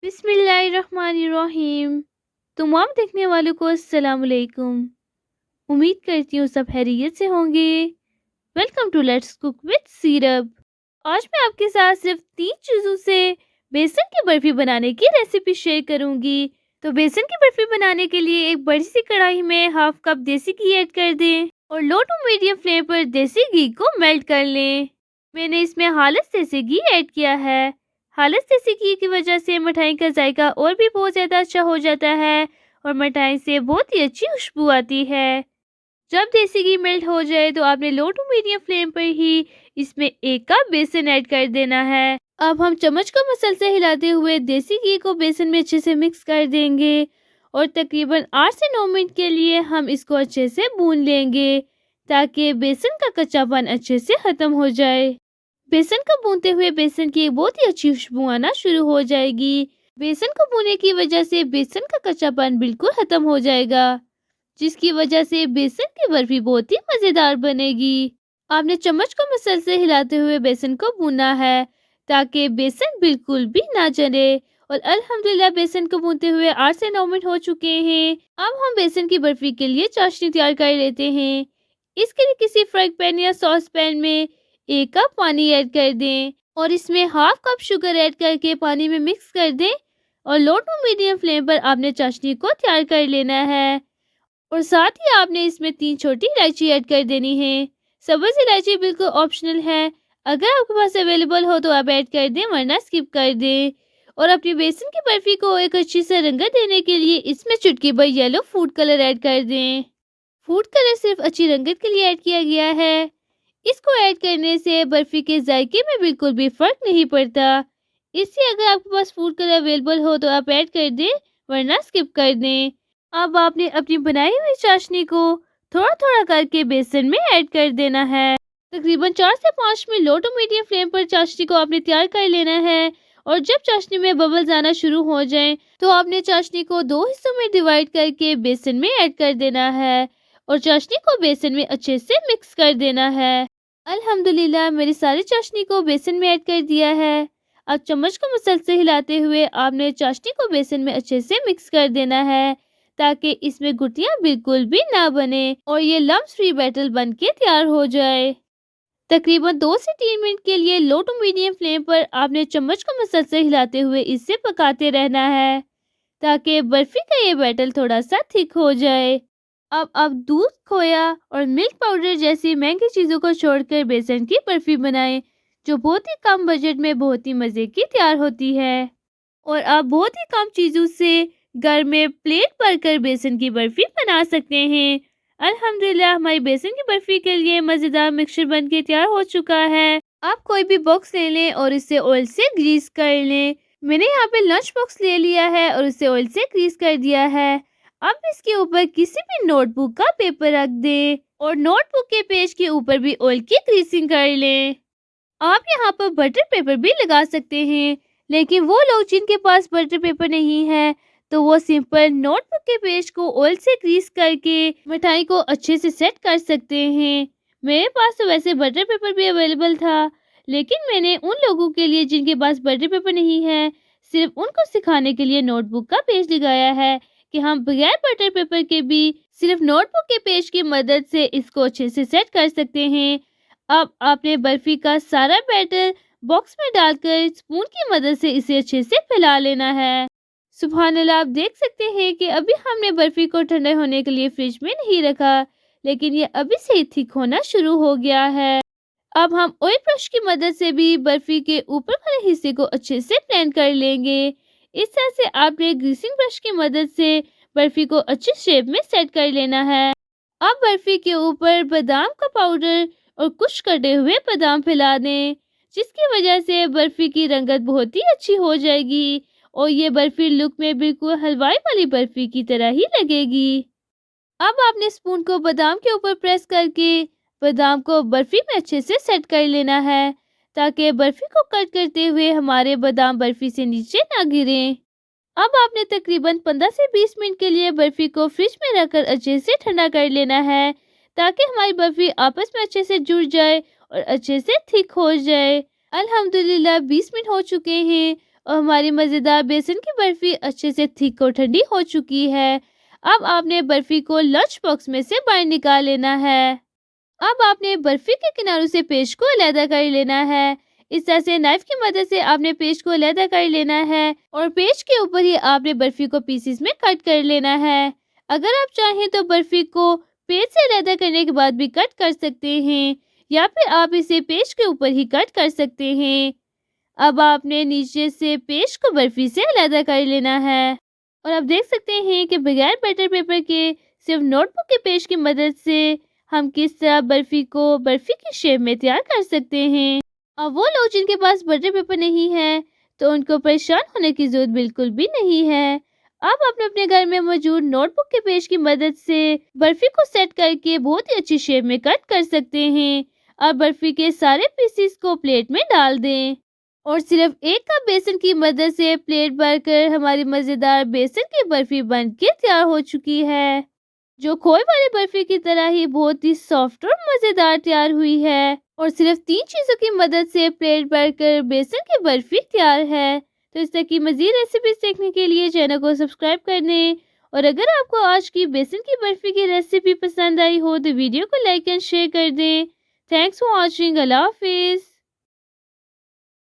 बिस्मिल्लाहिर्रहमानिर्रहीम। तमाम देखने वालों को अस्सलाम वालेकुम। उम्मीद करती हूँ सब खैरियत से होंगे। Welcome to let's cook with syrup. आज मैं आपके साथ सिर्फ 3 चीज़ों से बेसन की बर्फ़ी बनाने की रेसिपी शेयर करूँगी। तो बेसन की बर्फ़ी बनाने के लिए एक बड़ी सी कढ़ाई में हाफ कप देसी घी ऐड कर दें और लो टू मीडियम फ्लेम पर देसी घी को मेल्ट कर लें। मैंने इसमें खालिस देसी घी ऐड किया है। खालिस देसी घी की वजह से मिठाई का जायका और भी बहुत ज़्यादा अच्छा हो जाता है और मिठाई से बहुत ही अच्छी खुशबू आती है। जब देसी घी मेल्ट हो जाए तो आपने लो टू मीडियम फ्लेम पर ही इसमें 1 कप बेसन ऐड कर देना है। अब हम चम्मच को मसलसे हिलाते हुए देसी घी को बेसन में अच्छे से मिक्स कर देंगे और तकरीबन 8 से 9 मिनट के लिए हम इसको अच्छे से भून लेंगे ताकि बेसन का कच्चापन अच्छे से ख़त्म हो जाए। बेसन को भूनते हुए बेसन की एक बहुत ही अच्छी खुशबू आना शुरू हो जाएगी। बेसन को भूनने की वजह से बेसन का कच्चापन बिल्कुल ख़त्म हो जाएगा, जिसकी वजह से बेसन की बर्फी बहुत ही मज़ेदार बनेगी। आपने चम्मच को मसल हिलाते हुए बेसन को भूनना है ताकि बेसन बिल्कुल भी ना जले। और अल्हम्दुलिल्लाह बेसन को भूनते हुए 8 से 9 मिनट हो चुके हैं। अब हम बेसन की बर्फी के लिए चाशनी तैयार कर लेते हैं। इसके लिए किसी फ्राई पैन या सॉस पैन में 1 कप पानी ऐड कर दें और इसमें हाफ कप शुगर ऐड करके पानी में मिक्स कर दें और लो टू मीडियम फ्लेम पर आपने चाशनी को तैयार कर लेना है। और साथ ही आपने इसमें 3 छोटी इलायची ऐड कर देनी है। सब्ज़ इलायची बिल्कुल ऑप्शनल है, अगर आपके पास अवेलेबल हो तो आप ऐड कर दें, वरना स्किप कर दें। और अपनी बेसन की बर्फी को एक अच्छी से रंगत देने के लिए इसमें चुटकी भर येलो फूड कलर ऐड कर दें। फूड कलर सिर्फ अच्छी रंगत के लिए ऐड किया गया है। इसको ऐड करने से बर्फी के जायके में बिल्कुल भी फर्क नहीं पड़ता। इससे अगर आपके पास फूड कलर अवेलेबल हो तो आप ऐड कर दें, वरना स्किप कर दें। अब आपने अपनी बनाई हुई चाशनी को थोड़ा थोड़ा करके बेसन में ऐड कर देना है। तकरीबन 4 से 5 minute low to medium flame पर चाशनी को आपने तैयार कर लेना है। और जब चाशनी में बबल्स आना शुरू हो जाएं, तो आपने चाशनी को 2 हिस्सों में डिवाइड करके बेसन में ऐड कर देना है और चाशनी को बेसन में अच्छे से मिक्स कर देना है। अल्हम्दुलिल्लाह मेरी सारी चाशनी को बेसन में ऐड कर दिया है। अब चम्मच को मुसलसल हिलाते हुए आपने चाशनी को बेसन में अच्छे से मिक्स कर देना है ताकि इसमें गुठलियां बिल्कुल भी ना बने और ये लम्स फ्री बैटर बन के तैयार हो जाए। तकरीबन 2 से 3 मिनट के लिए लो टू मीडियम फ्लेम पर आपने चम्मच को मुसलसल हिलाते हुए इसे पकाते रहना है ताकि बर्फी का ये बैटर थोड़ा सा थिक हो जाए। अब दूध, खोया और मिल्क पाउडर जैसी महंगी चीज़ों को छोड़कर बेसन की बर्फी बनाएं, जो बहुत ही कम बजट में बहुत ही मज़े की तैयार होती है। और आप बहुत ही कम चीज़ों से घर में प्लेट भरकर बेसन की बर्फी बना सकते हैं। अल्हम्दुलिल्लाह हमारी बेसन की बर्फी के लिए मज़ेदार मिक्सचर बनके तैयार हो चुका है। आप कोई भी बॉक्स ले लें और इसे ऑयल से ग्रीस कर लें। मैंने यहाँ पे लंच बॉक्स ले लिया है और इसे ऑयल से ग्रीस कर दिया है। अब इसके ऊपर किसी भी नोटबुक का पेपर रख दें और नोटबुक के पेज के ऊपर भी ऑयल की ग्रीसिंग कर लें। आप यहाँ पर बटर पेपर भी लगा सकते हैं, लेकिन वो लोग जिनके पास बटर पेपर नहीं है तो वो सिंपल नोटबुक के पेज को ऑयल से ग्रीस करके मिठाई को अच्छे से सेट कर सकते हैं। मेरे पास तो वैसे बटर पेपर भी अवेलेबल था, लेकिन मैंने उन लोगों के लिए जिनके पास बटर पेपर नहीं है, सिर्फ उनको सिखाने के लिए नोटबुक का पेज लगाया है कि हम बगैर बटर पेपर के भी सिर्फ नोटबुक के पेज की मदद से इसको अच्छे से सेट कर सकते हैं। अब आपने बर्फी का सारा बैटर बॉक्स में डालकर स्पून की मदद से इसे अच्छे से फैला लेना है। सुभान अल्लाह, आप देख सकते हैं कि अभी हमने बर्फी को ठंडे होने के लिए फ्रिज में नहीं रखा, लेकिन ये अभी से ही थिक होना शुरू हो गया है। अब हम ऑयल ब्रश की मदद से भी बर्फी के ऊपर वाले हिस्से को अच्छे से ब्लेंड कर लेंगे। इस तरह से आपने ग्रीसिंग ब्रश की मदद से बर्फी को अच्छी शेप में सेट कर लेना है। अब बर्फी के ऊपर बादाम का पाउडर और कुछ कटे हुए बादाम फैला दें, जिसकी वजह से बर्फी की रंगत बहुत ही अच्छी हो जाएगी और ये बर्फी लुक में बिल्कुल हलवाई वाली बर्फी की तरह ही लगेगी। अब आपने स्पून को बादाम के ऊपर प्रेस करके बादाम को बर्फी में अच्छे से सेट कर लेना है ताकि बर्फी को कट करते हुए हमारे बादाम बर्फी से नीचे ना गिरें। अब आपने तकरीबन 15 से 20 मिनट के लिए बर्फी को फ्रिज में रखकर अच्छे से ठंडा कर लेना है ताकि हमारी बर्फी आपस में अच्छे से जुड़ जाए और अच्छे से थिक हो जाए। अल्हम्दुलिल्लाह 20 मिनट हो चुके हैं और हमारी मज़ेदार बेसन की बर्फ़ी अच्छे से थिक और ठंडी हो चुकी है। अब आपने बर्फ़ी को लंच बॉक्स में से बाहर निकाल लेना है। अब आपने बर्फ़ी के किनारों से पेस्ट को अलग कर लेना है। इस तरह से नाइफ की मदद से आपने पेस्ट को अलग कर लेना है और पेस्ट के ऊपर ही आपने बर्फ़ी को पीसेस में कट कर लेना है। अगर आप चाहें तो बर्फ़ी को पेस्ट से अलग करने के बाद भी कट कर सकते हैं या फिर आप इसे पेस्ट के ऊपर ही कट कर सकते हैं। अब आपने नीचे से पेस्ट को बर्फ़ी से अलग कर लेना है और आप देख सकते हैं कि बगैर बटर पेपर के सिर्फ नोटबुक के पेस्ट की मदद से हम किस तरह बर्फ़ी को बर्फ़ी की शेप में तैयार कर सकते हैं। अब वो लोग जिनके पास बटर पेपर नहीं है तो उनको परेशान होने की ज़रूरत बिल्कुल भी नहीं है। आप अपने घर में मौजूद नोटबुक के पेस्ट की मदद से बर्फ़ी को सेट करके बहुत ही अच्छी शेप में कट कर सकते हैं। अब बर्फ़ी के सारे पीसेस को प्लेट में डाल दें और सिर्फ 1 कप बेसन की मदद से प्लेट भरकर हमारी मज़ेदार बेसन की बर्फ़ी बनके तैयार हो चुकी है, जो खोए वाली बर्फ़ी की तरह ही बहुत ही सॉफ्ट और मज़ेदार तैयार हुई है। और सिर्फ 3 चीज़ों की मदद से प्लेट भरकर बेसन की बर्फ़ी तैयार है। तो इस तरह की मज़ीद रेसिपीज़ देखने के लिए चैनल को सब्सक्राइब कर लें और अगर आपको आज की बेसन की बर्फ़ी की रेसिपी पसंद आई हो तो वीडियो को लाइक एंड शेयर कर दें। Thanks for watching. अल्लाह हाफ़िज़।